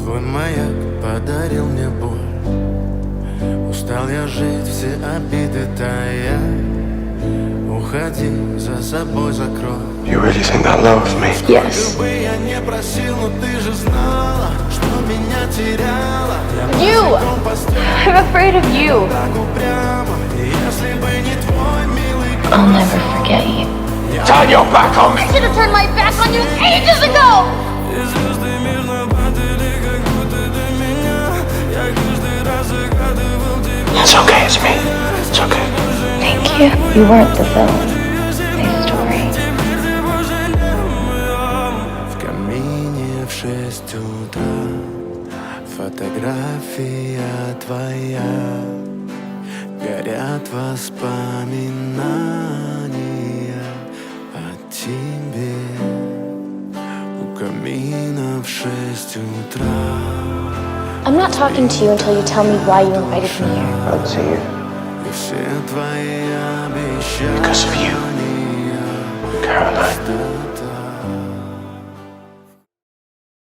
Твой маяк подарил мне боль. Устал я жить, все обиды тая. Уходи, за собой закрой. You really think that loves me? Yes. Бы я не просил, но ты же знала, что меня теряла. You! I'm afraid of you. Так упрямо, если бы не твой милый голос. I'll never forget you. Turn your back on me! I should have turned my back on you ages ago! И звезды мирно падали, как будто до меня. Я каждый раз загадывал тебе. It's okay, it's me. It's okay. Thank you. You weren't the villain. My story. В камине в 6 утра фотография твоя. Горят воспоминания о тебе. У камина в 6 утра. I'm not talking to you until you tell me why you invited me here. I don't see you. И все твои обещания. Because of you. Caroline.